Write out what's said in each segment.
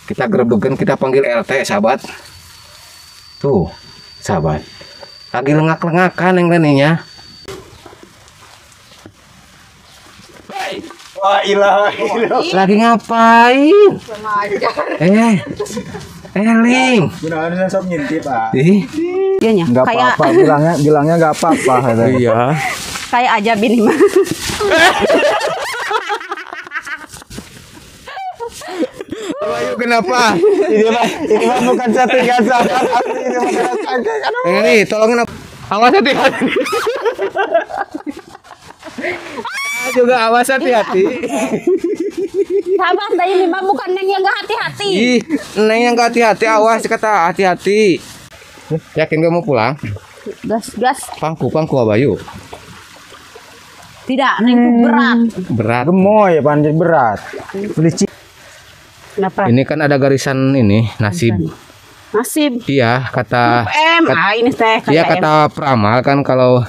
Kita gerebegan, kita panggil RT, sahabat. Tuh, sahabat. Lagi lengak-lengakan yang leninya. Wah, ilah. Lagi ngapain? Ling. Gunakan sensor ngintip, Pak. Dianya Enggak kayak apa-apa, bilangnya enggak apa-apa katanya. Iya. kayak aja bini mah. Ayo kenapa? Ini mah bukan settingan sahabat. Ini mah kan. Nih, tolongin apa? Awas hati-hati. Juga awas hati-hati. Sahabat tadi ini mah bukan neng yang gak hati-hati. Ih, Neng yang gak hati-hati, awas kata hati-hati. Yakin gak mau pulang? Gas. Pangku Abayu. Tidak, neng itu berat. Berat. Gemoy panjang berat. Licin. Kenapa? Ini kan ada garisan ini, nasib. Nasib. Iya, kata Ini teh. iya kata peramal kan kalau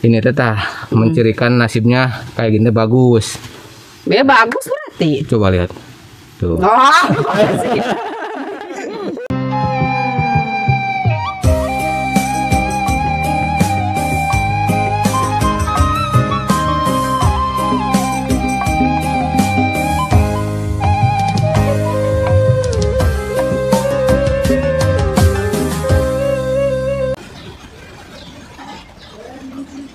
ini tetah mencirikan nasibnya kayak gini bagus. Ya bagus berarti. Coba lihat. Tuh. Oh.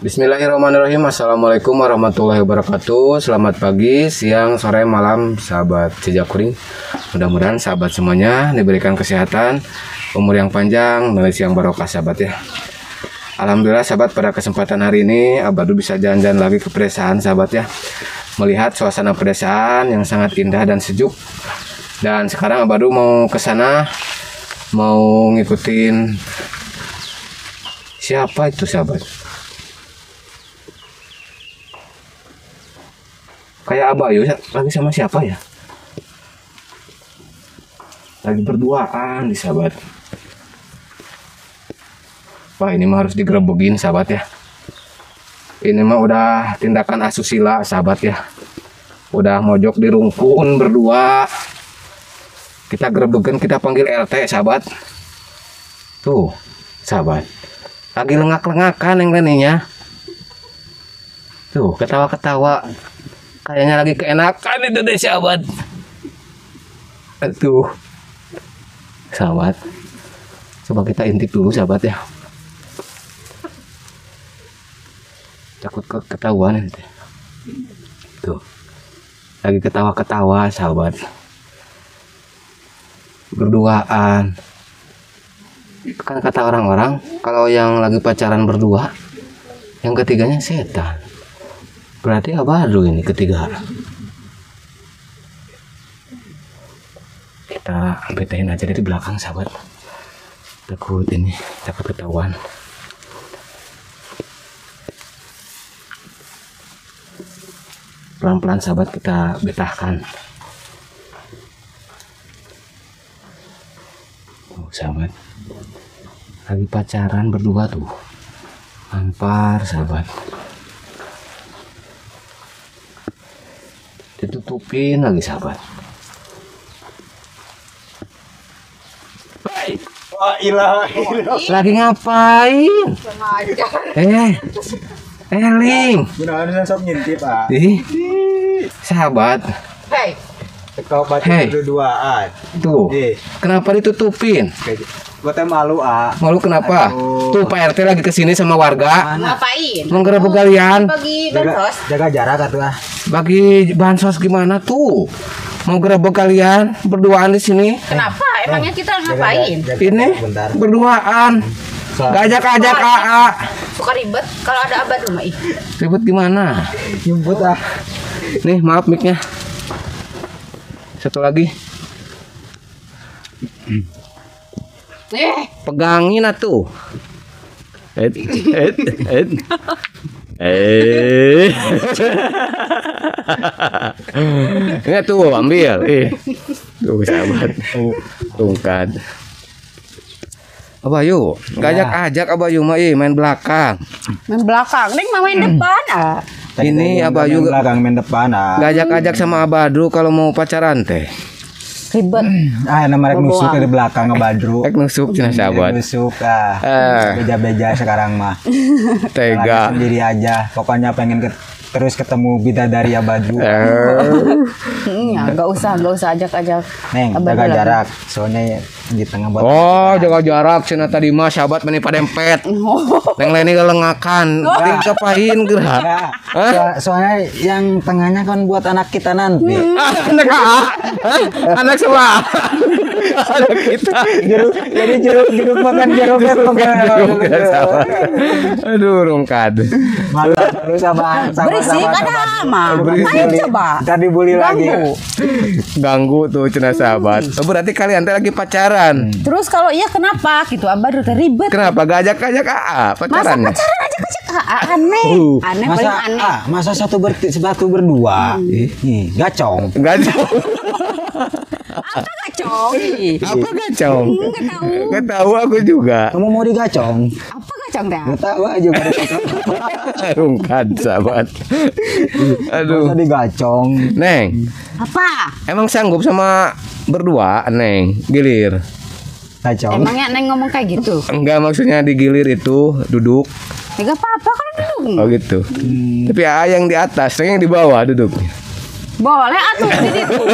Bismillahirrahmanirrahim. Assalamualaikum warahmatullahi wabarakatuh. Selamat pagi, siang, sore, malam, sahabat jejak kuring. Mudah-mudahan sahabat semuanya diberikan kesehatan, umur yang panjang, dan rezeki yang barokah, sahabat ya. Alhamdulillah sahabat, pada kesempatan hari ini Abadu bisa jalan-jalan lagi ke pedesaan, sahabat ya. Melihat suasana pedesaan yang sangat indah dan sejuk. Dan sekarang Abadu mau ke sana, mau ngikutin siapa itu, sahabat? Kayak Abayu lagi sama siapa ya? Lagi berduaan di, sahabat. Wah, ini mah harus digerebegin, sahabat ya. Ini mah udah tindakan asusila, sahabat ya. Udah mojok di rungkun berdua. Kita gerebegin, kita panggil RT, sahabat. Tuh, sahabat. Lagi lengak-lengakan yang leninya. Tuh, ketawa-ketawa. Kayaknya lagi keenakan itu deh, sahabat. Aduh, sahabat. Coba kita intip dulu, sahabat ya. Takut ketahuan itu. Tuh, lagi ketawa-ketawa, sahabat. Berduaan. Kan kata orang-orang, kalau yang lagi pacaran berdua, yang ketiganya setan. Berarti Abadu ini ketiga. Kita betain aja dari belakang, sahabat. Takut ketahuan. Pelan-pelan, sahabat, kita betahkan. Oh, sahabat. Lagi pacaran berdua tuh. Ampar, sahabat. Ditutupin lagi, sahabat. Wah, ilah. Lagi ngapain? Ling. Gunakan sensor ngintip, Pak. Sahabat. Kau baca berduaan. Tuh. Kenapa ditutupin? Gua teh malu, Malu kenapa? Tuh Pak RT lagi kesini sama warga. Ngapain? Menggerebek kalian. Bagi bansos. Jaga jarak atuh, Bagi bansos gimana tuh? Mau gerebek kalian berduaan di sini. Kenapa? Emangnya kita ngapain? Ini berduaan. Gajak-gajak AA. Suka ribet kalau ada abad rumah ih. Ribet gimana? Nyumput Nih, maaf mic-nya. Satu lagi. Pegangin atuh. Ini tuh ambil. Tuh, sahabat. Tungkat. Abayu, ngajak Abayu mah main belakang. Main belakang, neng mau main depan Ini Abayu belakang main depan ngajak sama Abadu kalau mau pacaran teh. Ribet. Nama rek nusuk dari belakang ngebadru. Rek nusuk cenah sahabat. Nusuk beja-beja sekarang mah. Tega. Sendiri aja. Pokoknya pengen terus ketemu bidadari ya Badru. Ya, nggak usah ajak-ajak. Neng, Abadu jaga lagi. jarak. Soalnya di tengah buat. Oh, jaga jarak cenah tadi mah sahabat meni padempet. Neng Leni lengakan, ting kepahin geura. Soalnya yang tengahnya kan buat anak kita nanti. Anak anak semua. Anak kita. Jadi jeruk makan jeruk Aduh, rungkad. Malah terus sama Berisik ada mah. Ngapain coba? Ntar dibully lagi. Ganggu tuh cenah sahabat. Oh, berarti kalian teh lagi pacaran. Terus kalau iya kenapa gitu? Abadu teh ribet. Kenapa gak ajak-ajak AA Masa pacarannya? pacaran ajak-ajak aneh. Aneh Masa paling aneh. masa satu berdua. Nih, gacong. Gak tahu. Apa gacong? Apa gacong? Nggak tahu. Gak tahu aku juga. Kamu mau digacong? Apa gacong teh? Gak tahu aja mau digacong. Rungkad sahabat. Aduh. Masa digacong. Neng, Apa? emang sanggup sama berdua, Neng? Gilir. Gacong. Emangnya Neng ngomong kayak gitu? Enggak, maksudnya digilir itu duduk. Ya gak apa-apa kan duduk. Oh gitu. Tapi AA yang di atas, Neng yang di bawah duduknya. Boleh atuh di situ.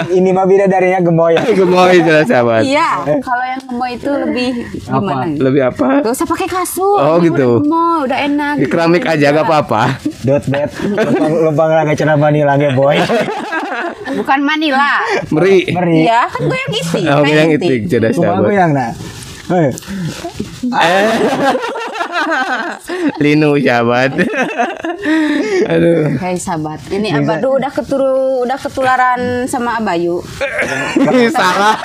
Ini mah bidadarinya gemoy. Gemoy jelas sahabat. Iya, kalau yang gemoy itu lebih gimana? Lebih apa? Gak usah pakai kasur. Oh, Ini gitu. Udah gemoy, udah enak. Di keramik aja gak apa-apa. Dot bed. Lubang lagi cenah bani lagi boy. Bukan Manila. Meri. Meri. Iya, kan gue yang isi. Oh, kayak yang inti. itik jelas Kumaha sahabat. yang nak? Linu sahabat. Aduh. Hai sahabat, ini Abadu udah ketularan sama Abayu. Salah.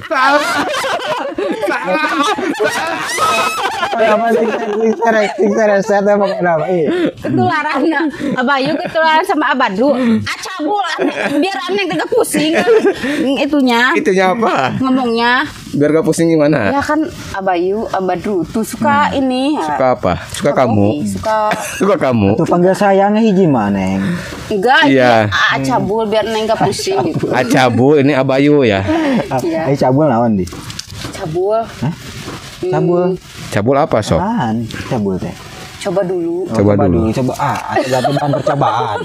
Salah. Apa sih saya mau kenapa? Ketularan Abayu ketularan sama Abadu. Acabul biar aneh gak pusing itunya. Itunya apa? Ngomongnya Biar gak pusing gimana? ya kan Abayu Abadu tuh suka ini Suka apa? Suka kamu? Suka kamu? Tuh panggil sayangnya hiji mah neng. enggak Iya. acabul biar neng gak pusing gitu. Acabu ini Abayu ya. Iya. Ayo cabul naon di? Cabul. Cabul. Cabul apa sok? Apaan? Cabul teh. Coba dulu. Coba dulu. Coba ada bahan percobaan.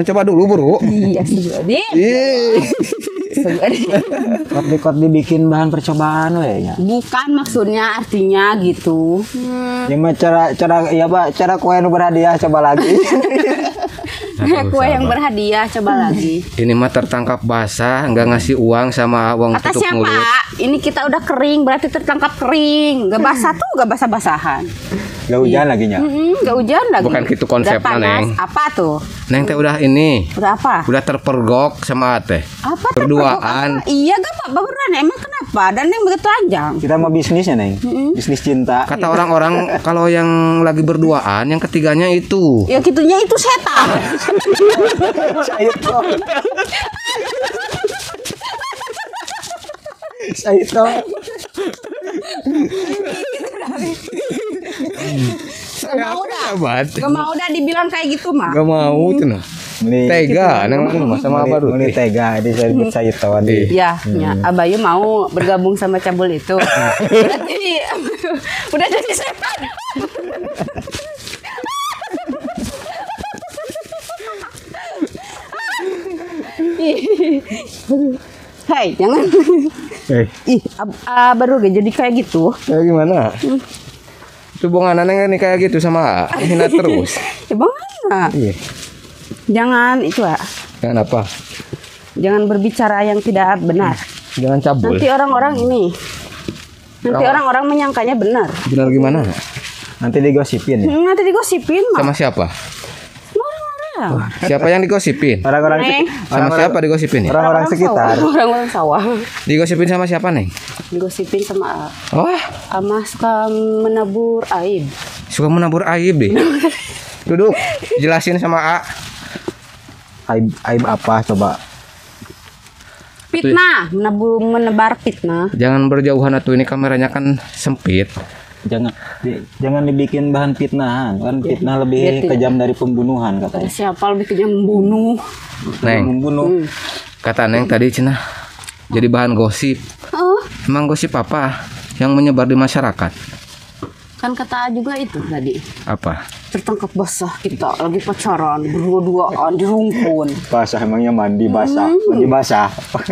Coba dulu bro. Iya sih. Ih. Kot dibikin bahan percobaan we nya. Bukan maksudnya artinya gitu. Ya mah cara kue nu berhadiah coba lagi. Kue yang berhadiah coba lagi. Ini mah tertangkap basah, nggak ngasih uang sama uang Kata tutup siapa? mulut. Ini kita udah kering berarti tertangkap kering. Gak basah tuh gak basah-basahan. Gak hujan lagi nya. Gak hujan lagi. Bukan gitu konsepnya, Udah panas. Neng. Apa tuh? Neng teh udah ini, Udah apa? udah terpergok sama teh. Apa Berduaan. terpergok apa? Iya gak apa-apa beneran. Emang kenapa? Dan yang begitu telanjang. Kita mau bisnisnya neng. Bisnis cinta. Kata orang-orang kalau yang lagi berduaan, yang ketiganya itu. Ya gitunya itu setan. Saya tahu. Gak mau dah. Sahabat. Gak mau dah dibilang kayak gitu mah. Gak mau cenah. Tega, neng mah sama apa dulu? Mulai tega, dia saya tahu nih. Iya, ya. Abayu mau bergabung sama cabul itu. Berarti udah jadi setan. Hai, jangan. Ih, baru gak jadi kayak gitu. Kayak gimana? Hubungan neng nih kayak gitu sama A. Hina terus. Ya bagaimana? Iya. Jangan itu Jangan apa? jangan berbicara yang tidak benar. Jangan cabul. Nanti orang-orang ini. Nanti orang-orang menyangkanya benar. Benar gimana? Nanti digosipin ya. Nanti digosipin mah. Sama siapa? Orang-orang. Siapa yang digosipin? Orang-orang Neng. Sama siapa digosipin ya? orang-orang sekitar. Orang-orang sawah. Digosipin sama siapa nih? Digosipin sama Wah, Ama suka menabur aib. suka menabur aib deh. Duduk, jelasin sama A. Aib apa coba? Fitnah, menebar fitnah. Jangan berjauhan atuh, ini kameranya kan sempit. jangan dibikin bahan fitnahan. Kan fitnah lebih kejam dari pembunuhan katanya. Siapa lebih kejam membunuh? Neng, Membunuh. kata Neng tadi cenah jadi bahan gosip. Oh, Emang gosip apa yang menyebar di masyarakat? kan kata juga itu tadi. Apa? Tertangkap basah kita lagi pacaran berdua-duaan di rumpun. Basah emangnya mandi basah. Mandi basah.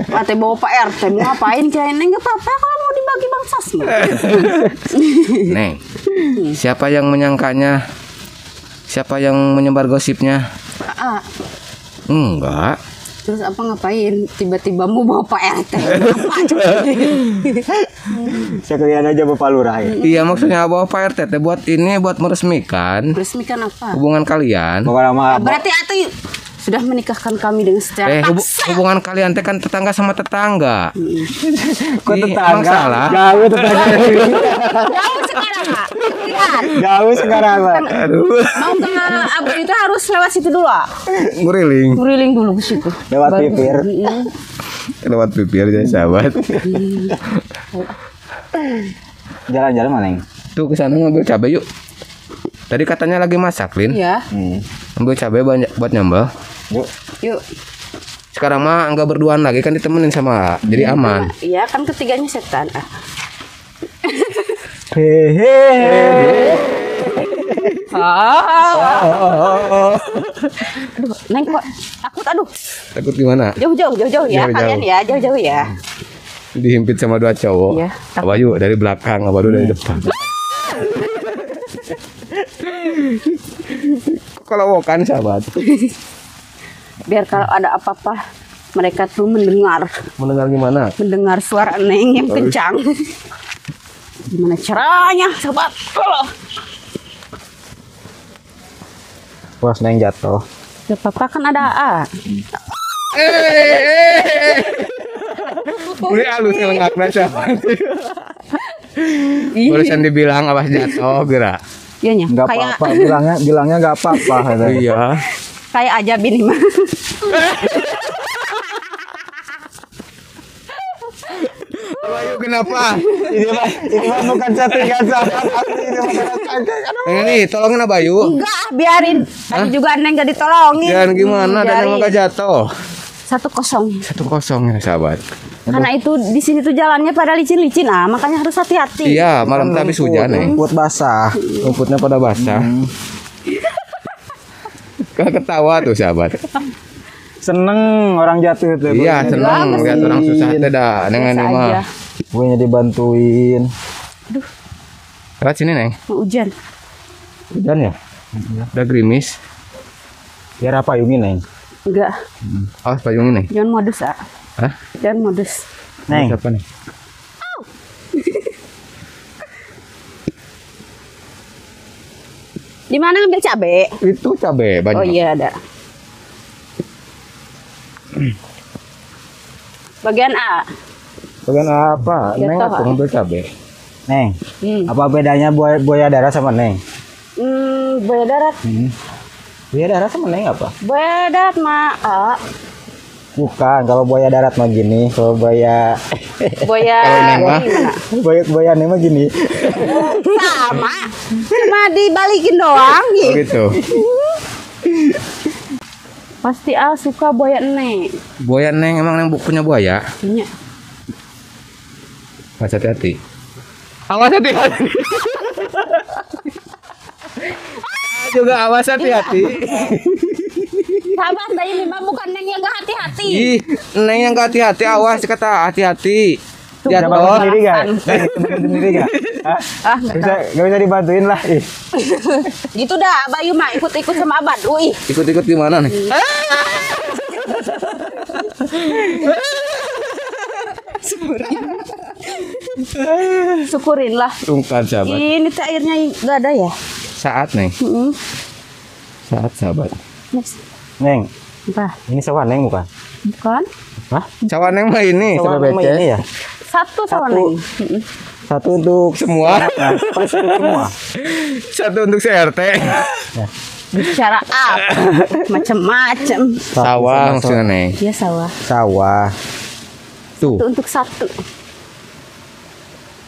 Ate bawa Pak RT mau ngapain kirain nggak apa-apa kalau mau dibagi bang Sasma. Neng, siapa yang menyangkanya? Siapa yang menyebar gosipnya? Ah, Enggak. terus apa ngapain? Tiba-tiba mau bawa Pak RT. Apa coba? Sekalian aja Bapak Lurah ya. Iya, maksudnya bawa Pak RT teh buat ini, buat meresmikan Resmikan apa? hubungan kalian. Bapak nama Berarti Ati sudah menikahkan kami dengan secara paksa. Hubungan kalian teh kan tetangga sama tetangga. kok Ih, tetangga? emang salah? Jauh tetangga. Jauh sekarang Pak. Lihat. Jauh sekarang, Pak. Aduh, Mau ke Abu itu harus lewat situ dulu. Ah. nguriling. Nguriling dulu ke situ. Lewat pipir. Lewat bibir ya sahabat. Jalan-jalan mana, Neng? Tuh ke sana ngambil cabai yuk. Tadi katanya lagi masak, Lin. Iya. Ambil cabai banyak buat nyambel. Yuk. Yuk. Sekarang mah enggak berduaan lagi kan ditemenin sama A. Jadi aman. Iya kan ketiganya setan. Ah. Hehehe. Aduh, Neng kok takut aduh. Takut gimana? Jauh-jauh ya Jauh-jauh. kalian ya, jauh-jauh ya. Dihimpit sama dua cowok. Iya, Apa yuk dari belakang, apa dulu dari depan. Kalau kan sahabat. Biar kalau ada apa-apa mereka tuh mendengar Mendengar gimana? suara Neng yang kencang. Gimana caranya, sobat? Pas Neng jatuh. Gak apa-apa kan ada A. Udah halus ngelengakna sahabat. Barusan dibilang awas jatuh gerak. Iya nya. Enggak Kayak apa-apa, bilangnya enggak apa-apa katanya. Iya. kayak aja bini mah. Ayo kenapa? Ini mah bukan settingan sahabat. Ini mah settingan. Neng nih, tolongin Abayu. Enggak, biarin. Tadi juga Neng gak ditolongin. Dan gimana? Dan Biarin. emang gak jatuh. 1-0. 1-0 ya sahabat. Karena itu di sini tuh jalannya pada licin-licin makanya harus hati-hati. Iya, malam tadi habis hujan nih. Rumput basah. Rumputnya pada basah. Ketawa tuh sahabat. Seneng orang jatuh itu. Iya, senang lihat orang susah teh dah dengan Biasa ini mah. aja. Gue nya dibantuin. Lewat sini, Neng. Mau hujan. Hujan ya? Udah gerimis. Biar apa Yumi, Neng? Enggak, Awas payung ini. jangan modus Hah? Jangan modus. Neng. Siapa nih? Di mana ngambil cabe? Itu cabe banyak. Oh iya ada. Bagian A. Bagian apa? Ya, Neng tahu, aku ngambil cabe. Neng. Hmm. Apa bedanya buaya darat sama Neng? Buaya darat. Buaya darat sama Neng apa? Buaya darat mah A. Bukan, kalau buaya darat mah gini, kalau buaya Buaya Kalau Neng mah? gimana? buaya Neng mah gini. Sama. Cuma dibalikin doang Oh gitu. gitu. Pasti A suka buaya Neng. Buaya Neng emang Neng punya buaya? Punya. Mas hati-hati. Awas hati-hati. Juga awas hati-hati. Sahabat saya ini mah bukan Neng yang gak hati-hati. Ih, Neng yang gak hati-hati, awas kata hati-hati. Bisa bangun Jatuh. sendiri gak? Neng, bisa bangun sendiri gak? Hah? Ah, nggak Bisa, gak bisa dibantuin lah. Ih. gitu dah, Bayu mah ikut-ikut sama Abad. Ih, Ikut-ikut gimana nih? syukurin lah. Tungkan sahabat. Ini teh airnya gak ada ya? Saat Neng. Mm-mm. Saat sahabat. Next. Neng, Apa? ini sawah Neng bukan? Bukan? Hah? Cawan Neng mah ini Sawah sama Neng mah becek. ini ya? Satu sama Satu. Neng. Mm-mm. Satu untuk Semua. Nah, pas itu semua. Satu untuk CRT. Bicara apa? Macem-macem. Sawah maksudnya Neng. Dia sawah. Sawah. Itu Tuh. untuk satu.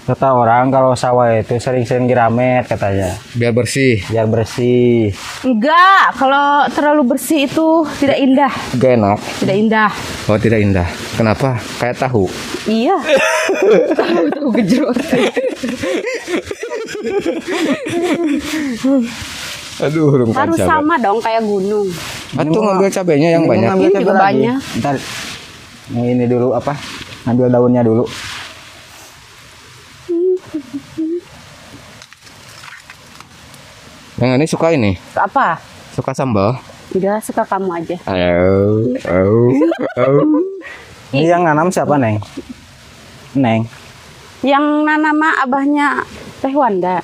Kata orang kalau sawah itu sering-sering diramet katanya, Biar bersih. biar bersih. Enggak, kalau terlalu bersih itu tidak indah. Gak enak. Tidak indah. Oh, tidak indah. Kenapa? Kayak tahu. Iya. Tahu gejrot. Aduh, urung Harus cabai. sama dong kayak gunung. Atuh ngambil cabenya yang Ini banyak. ngambil Ini cabai juga lagi. banyak. Ntar yang ini dulu apa? Ngambil daunnya dulu. Yang ini suka ini. Apa? Suka sambal. Tidak, suka kamu aja. Ayo. Ini yang nanam siapa, Neng? Neng. Yang nanam mah abahnya Teh Wanda.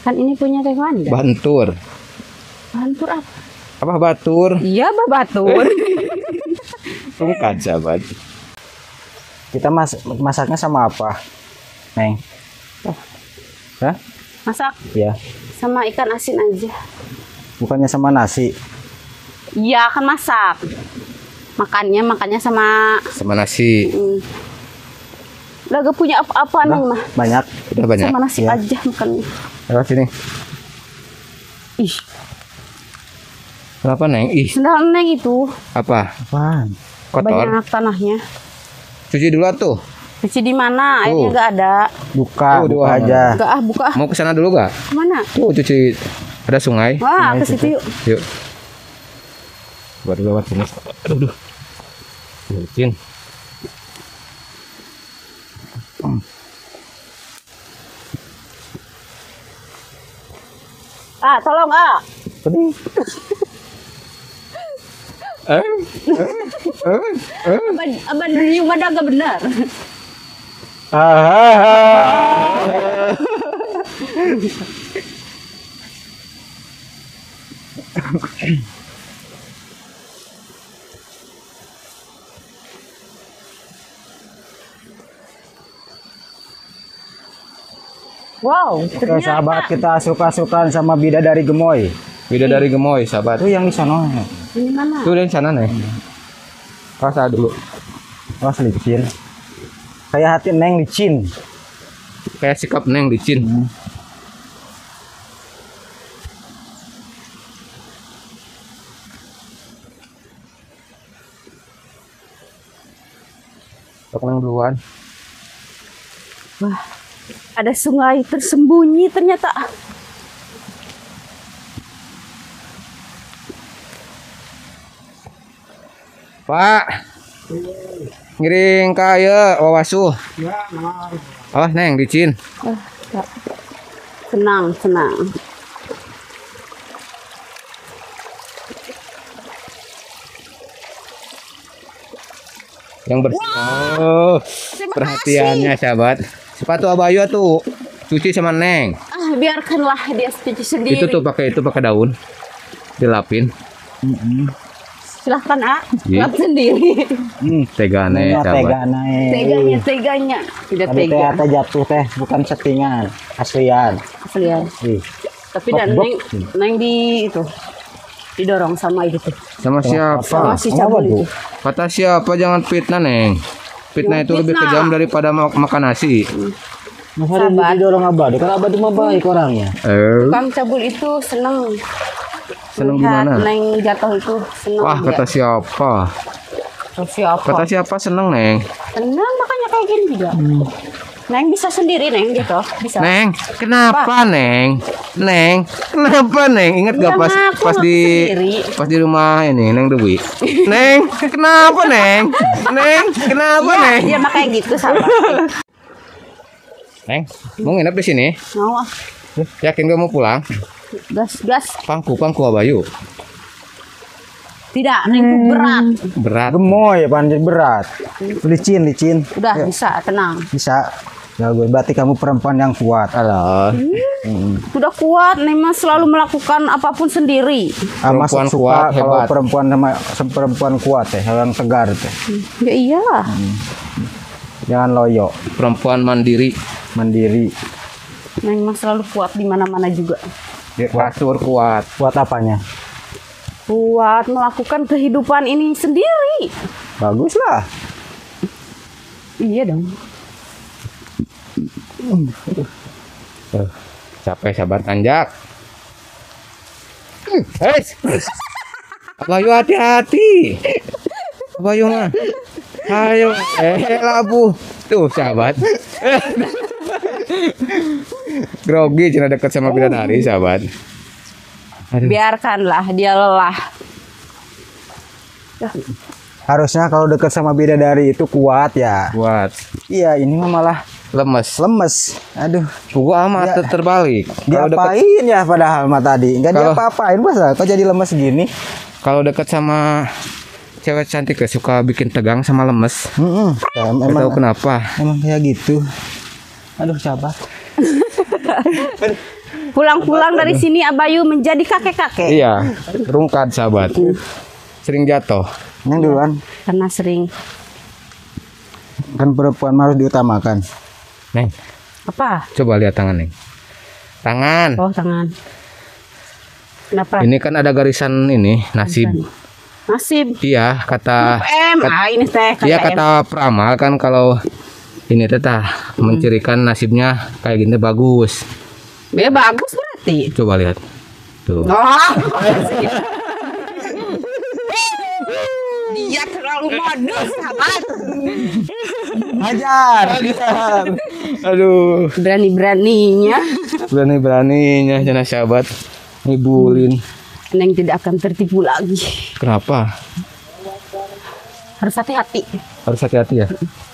Kan ini punya Teh Wanda. Bantur. Bantur apa? Apa batur? Iya, Batur. Rungkat sahabat. Kita masaknya sama apa, Neng? Hah? Masak Ya, sama ikan asin aja. bukannya sama nasi. Iya, kan masak. Makannya sama Sama nasi. Udah gak punya apa-apa Udah, Neng mah. banyak. Udah banyak. Sama nasi Ya. aja makannya. Lewat sini. Ih, Kenapa Neng? Ih, sendal Neng itu apa? Apaan? Kotor. banyak tanahnya. Cuci dulu tuh. Cuci di mana? Airnya gak ada. Buka, Oh, buka dua. aja. Gak buka. Mau ke sana dulu gak? Kemana? Tuh cuci. Ada sungai. Wah, ke situ yuk. Yuk. Buat lewat sini. Aduh. Licin. Ah, tolong ah. Pedih. Abang yang mana gak benar. Wow, Oke, sahabat, kita suka-sukaan sama bidadari gemoy. Bidadari gemoy, sahabat. Itu yang di sana. ini mana? Tuh yang sana nih. Rasa dulu. Wah, licin. Kayak hati Neng licin. Kayak sikap Neng licin. Tok Neng duluan. Wah, ada sungai tersembunyi ternyata. Pak. Ngiring kaya wawasu. Oh, Neng licin. Ya. Senang, senang. Yang bersih. Oh, Terima perhatiannya sahabat. Sepatu Abayu tuh cuci sama Neng. Ah, biarkanlah dia cuci sendiri. Itu tuh pakai daun. Dilapin. Silahkan ah, Iya. lap sendiri. Tegane sahabat. Tega naik. Teganya, teganya. Tidak Tadi teh tega. ata jatuh teh, bukan settingan, aslian. Aslian. Ih, Tapi dan Bok, neng, neng di itu didorong sama itu tuh. Sama siapa? Sama si Apa cabul tuh? itu. Kata siapa jangan fitnah Neng. Fitnah Yang itu lebih fitnah. kejam daripada makan nasi. masa Sahabat. didorong abadi, kan abadi mah baik orangnya. Kang cabul itu seneng. Seneng Lihat gimana? Neng jatuh itu seneng. Wah, dia. kata siapa? Siapa? Kata siapa seneng Neng? Seneng makanya kayak gini juga. Neng bisa sendiri Neng gitu, bisa. Neng, kenapa Neng? Neng, kenapa Neng? Ingat gak Ya, pas ngaku pas ngaku di sendiri. pas di rumah ini Neng Dewi? Neng, kenapa Neng? Neng, kenapa Neng? Dia makanya gitu sahabat. Neng, mau nginep di sini? Mau ah, Yakin gak mau pulang? gas gas. Pangku Abayu. Tidak, Neng tuh berat. Berat. Gemoy, panjang berat. Licin, licin. Udah bisa tenang. Bisa. Ya, gue berarti kamu perempuan yang kuat. Halo. Udah kuat, Neng mah selalu melakukan apapun sendiri. Perempuan Masuk kuat, suka kalau hebat. perempuan kuat teh, yang tegar teh. Ya iyalah. Jangan loyo, Perempuan mandiri. mandiri. Neng mah selalu kuat di mana-mana juga. Di kasur kuat. Kuat apanya? Kuat melakukan kehidupan ini sendiri. Bagus lah. Iya dong. Capek sahabat tanjak. Abayu hati-hati. Abayu mah. Ayo, labu. Tuh sahabat. Grogi cina dekat sama bidadari sahabat. Aduh. Biarkanlah dia lelah. Harusnya kalau dekat sama bidadari itu kuat ya. Kuat. Iya, ini mah malah Lemes. lemes. Aduh, Gua amat terbalik. Kalau dekat diapain ya padahal mah tadi? Enggak Kalau- diapa-apain masa kok jadi lemes gini? kalau dekat sama cewek cantik ya suka bikin tegang sama lemes. Ya, Gak tahu kenapa. emang kayak gitu. Aduh, sabar. Pulang-pulang dari sini Abayu menjadi kakek-kakek. Iya, rungkat sahabat. Sering jatuh. Neng duluan. Karena sering Kan perempuan harus diutamakan. Neng, apa? coba lihat tangan Neng. Tangan. Oh, tangan. Kenapa? Ini kan ada garisan ini nasib. Nasib. Iya, kata Ini teh iya kayak kata peramal kan kalau ini tetah mencirikan nasibnya kayak gini bagus. ya bagus berarti. Coba lihat. Tuh. Oh. Dia terlalu modus, sahabat. Hajar. Aduh, Berani-beraninya berani-beraninya jana sahabat ngibulin. Neng tidak akan tertipu lagi. Kenapa? Harus hati-hati. Harus hati-hati ya.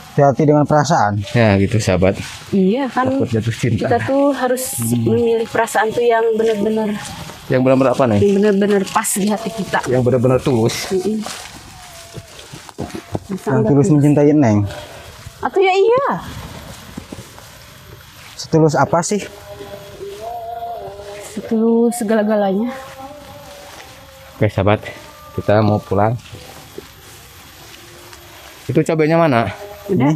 Hati-hati dengan perasaan. Ya gitu sahabat. Iya kan. Takut jatuh cinta. Kita tuh harus memilih perasaan tuh yang benar-benar Yang benar-benar apa nih? yang benar-benar pas di hati kita. Yang benar-benar tulus. Yang tulus mencintai Neng. Atau ya iya. Setulus apa sih? Itu segala-galanya. Oke sahabat, kita mau pulang. Itu cabenya mana? Udah.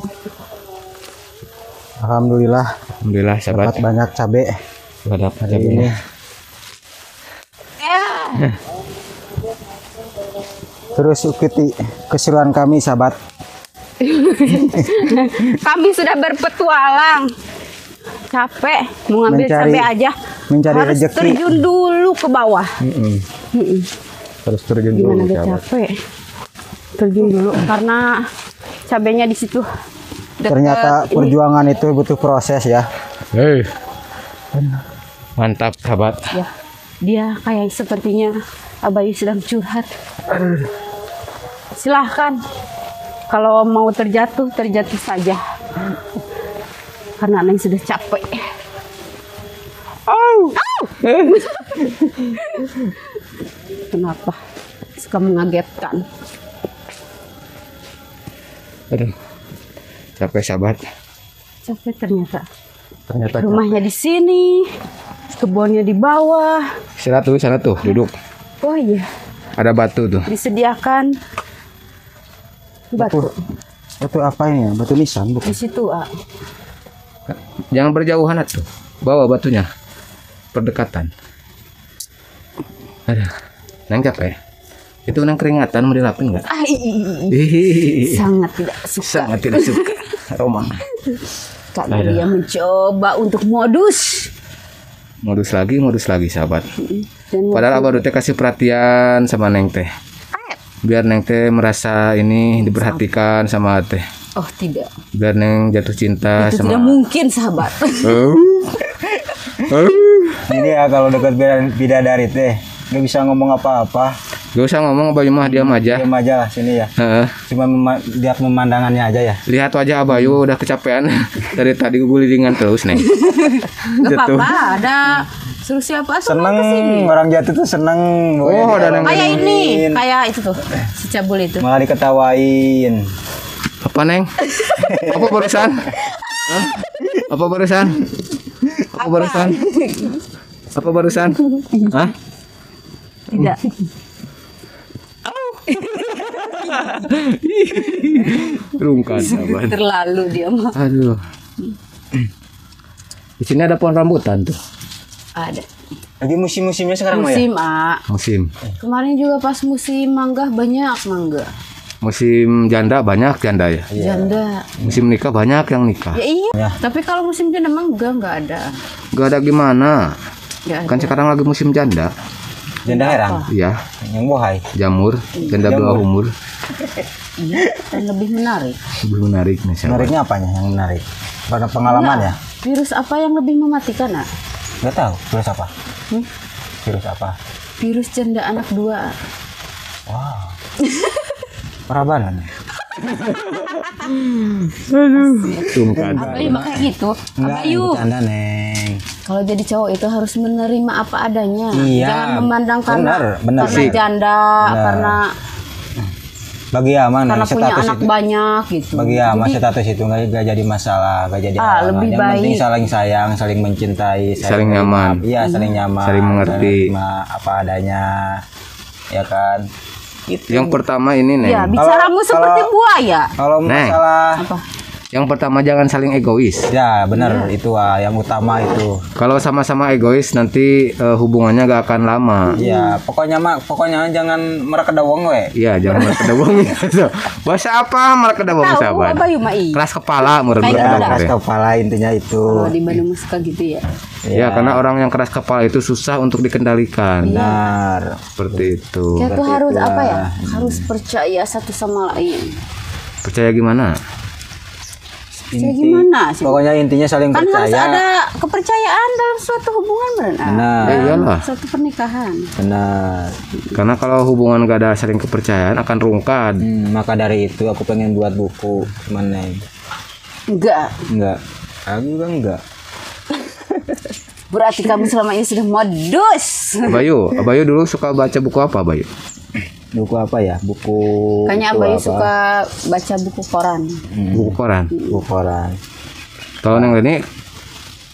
Alhamdulillah Alhamdulillah sahabat. dapat banyak cabe Sudah dapat hari ini. cabenya. Terus ikuti keseruan kami sahabat. Kami sudah berpetualang. Capek mau ngambil Mencari- cabai aja. mencari Harus rezeki. terjun dulu ke bawah. Harus terjun Gimana dulu gak sahabat. capek? Terjun dulu karena cabenya di situ. deket Ternyata ini. perjuangan itu butuh proses ya. Hei. Mantap sahabat. Ya, dia kayak sepertinya Abayu sedang curhat. Silahkan. Kalau mau terjatuh, terjatuh saja. Karena Neng sudah capek. Kenapa? Suka mengagetkan. Aduh. Capek sahabat. Capek ternyata. Ternyata Rumahnya di sini, kebunnya di bawah. istirahat tuh sana tuh duduk. Oh iya, Ada batu tuh. disediakan batu Batu apa ini ya? Batu nisan di bukan? situ. Jangan berjauhan tuh. Bawa batunya. Perdekatan. Ada. Neng capek. Itu neng keringatan mau dilapin nggak? Hihihi. Sangat tidak suka Sangat tidak suka. Roma. karena dia mencoba untuk modus. Modus lagi sahabat. Dan Padahal abah teh kasih perhatian sama neng teh. Biar neng teh merasa ini diperhatikan sama teh. oh tidak, Biar neng jatuh cinta itu sama. tidak mungkin sahabat. Ini ya kalau dekat bidadari teh nggak bisa ngomong apa-apa. Gak usah ngomong Abayu mah diam aja. Diam aja lah sini ya. Heeh. Cuma lihat pemandangannya aja ya. Lihat wajah Abayu udah kecapean dari tadi gulingan terus neng. Gak apa-apa, ada suruh siapa suruh Seneng kesini. orang jatuh tuh seneng. Oh, ada yang Kayak ini, kayak itu tuh, si cabul itu. malah diketawain. Apa neng? Apa barusan? Hah? Apa barusan? Apa barusan? Apa barusan? Hah? Tidak. Rungkan sahabat. Terlalu dia mah. Aduh. Di sini ada pohon rambutan tuh. Ada. Lagi musim-musimnya sekarang mah ya. Musim, A. Musim. Kemarin juga pas musim mangga banyak mangga. Musim janda banyak janda ya. Janda. Musim nikah banyak yang nikah. Ya iya. Ya. Tapi kalau musim janda mah enggak ada. Gak ada gimana. Enggak Kan ada. sekarang lagi musim janda. Janda herang. Iya, Yang bohai. jamur, janda bawah umur. Iya, dan lebih menarik. Lebih menarik nih sahabat. Menariknya apanya yang menarik? Pada pengalaman ya? Virus apa yang lebih mematikan, Nak? Nggak tahu. Virus apa? Hmm? Virus apa? Virus janda anak 2. Wow. Parabanan. Tungkan. Abayu makanya gitu. Enggak, Abayu, bercanda, Neng. kalau jadi cowok itu harus menerima apa adanya. Iya, Jangan memandang benar karena sih. janda, Benar. karena Bagi Ama, Neng, punya status anak itu. banyak gitu. Bagi Ama, Jadi, status itu nggak jadi masalah, nggak jadi Ah, halangan. lebih Yang penting baik. saling sayang, saling mencintai, Saling nyaman. Iya, saling nyaman. Saling mengerti. Menerima apa adanya, ya kan? Itu. Yang pertama ini Neng. ya bicaramu seperti buaya. Kalau Neng. masalah, Apa? Yang pertama jangan saling egois. ya benar itu yang utama itu. Kalau sama-sama egois nanti hubungannya gak akan lama. Ya pokoknya jangan merekedawang we. Iya, jangan merekedawang. Bahasa apa merekedawang Tahu sahabat? Abayu mai. Keras kepala menurut Kayak Ya, Betul. keras merekedawang. kepala intinya itu. Kalau di Bandung suka gitu ya. Ya, karena orang yang keras kepala itu susah untuk dikendalikan. Benar. Seperti itu. Kita tuh harus itulah. apa ya? Harus percaya satu sama lain. Percaya gimana? Percaya gimana sih? Pokoknya intinya saling Kan harus percaya. ada kepercayaan dalam suatu hubungan benar. Benar. Ya iyalah. Suatu pernikahan. Benar. Karena kalau hubungan gak ada saling kepercayaan akan rungkad. Maka dari itu aku pengen buat buku, mana? Enggak. Enggak. Aku juga enggak. Berarti kamu selama ini sudah modus. Abayu dulu suka baca buku apa, Abayu? Buku apa ya? Buku. Kayaknya buku Abayu apa? suka baca buku koran. Buku koran. Buku koran. Kalau Neng ini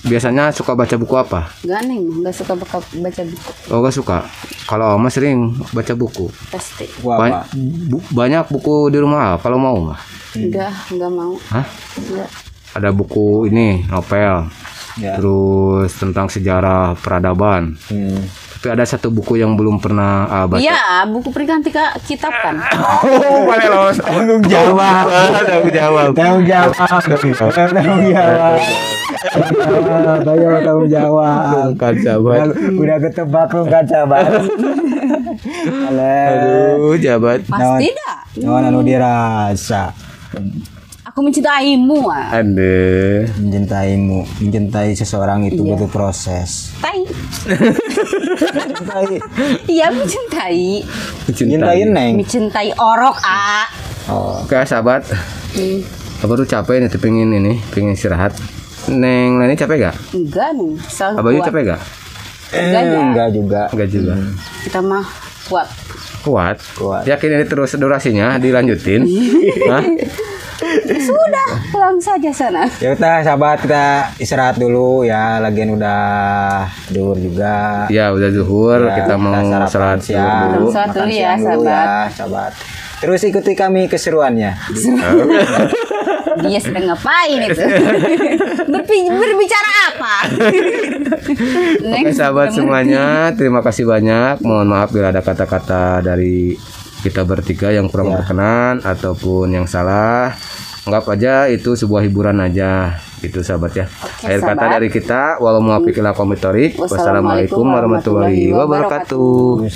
biasanya suka baca buku apa? Enggak nih, enggak suka baca buku. Oh, gak suka. Kalau Oma sering baca buku. Pasti. Buku apa? Banyak buku di rumah kalau mau mah. Enggak mau. Hah? Enggak. Ada buku ini, novel. Ya. Terus tentang sejarah peradaban. Tapi ada satu buku yang belum pernah baca. Iya, buku peringkat kitab kan. Oh, boleh loh. Tanggung jawab. Tanggung jawab. Tanggung jawab. Tanggung jawab. Ayo tanggung jawab. Kan sahabat. Udah ketebak lu kan sahabat. Aduh, jabat. Pasti dah. Nawan anu dirasa. Aku mencintaimu. Ah. Ande. Mencintaimu, mencintai seseorang itu Iya. butuh proses. Tai. Mencintai, Iya, mencintai. mencintai Neng. Mencintai orok, ah. Oh, Oke, sahabat. Apa tuh capek nih, pengen istirahat. Neng, ini capek gak? Enggak nih, selalu Abayu kuat. capek gak? Enggak ya. enggak juga. Enggak juga. Kita mah kuat. Kuat. Kuat. Yakin ini terus durasinya dilanjutin? Hah? Sudah, pulang saja sana. Ya udah sahabat, kita istirahat dulu ya. Lagian udah duhur juga. Ya udah zuhur, Ya, kita mau sarapan sholat siang. dulu. Sholat dulu Makan ya, siang dulu sahabat. ya, sahabat. Terus ikuti kami keseruannya. Dia sedang ngapain itu? Berbicara apa? Oke sahabat semuanya, terima kasih banyak. Mohon maaf bila ada kata-kata dari kita bertiga yang kurang berkenan ataupun yang salah. Anggap aja itu sebuah hiburan aja gitu sahabat ya. Akhir kata sahabat. dari kita, walau muwaffiq ila aqwamit thoriq. Wassalamualaikum warahmatullahi wabarakatuh.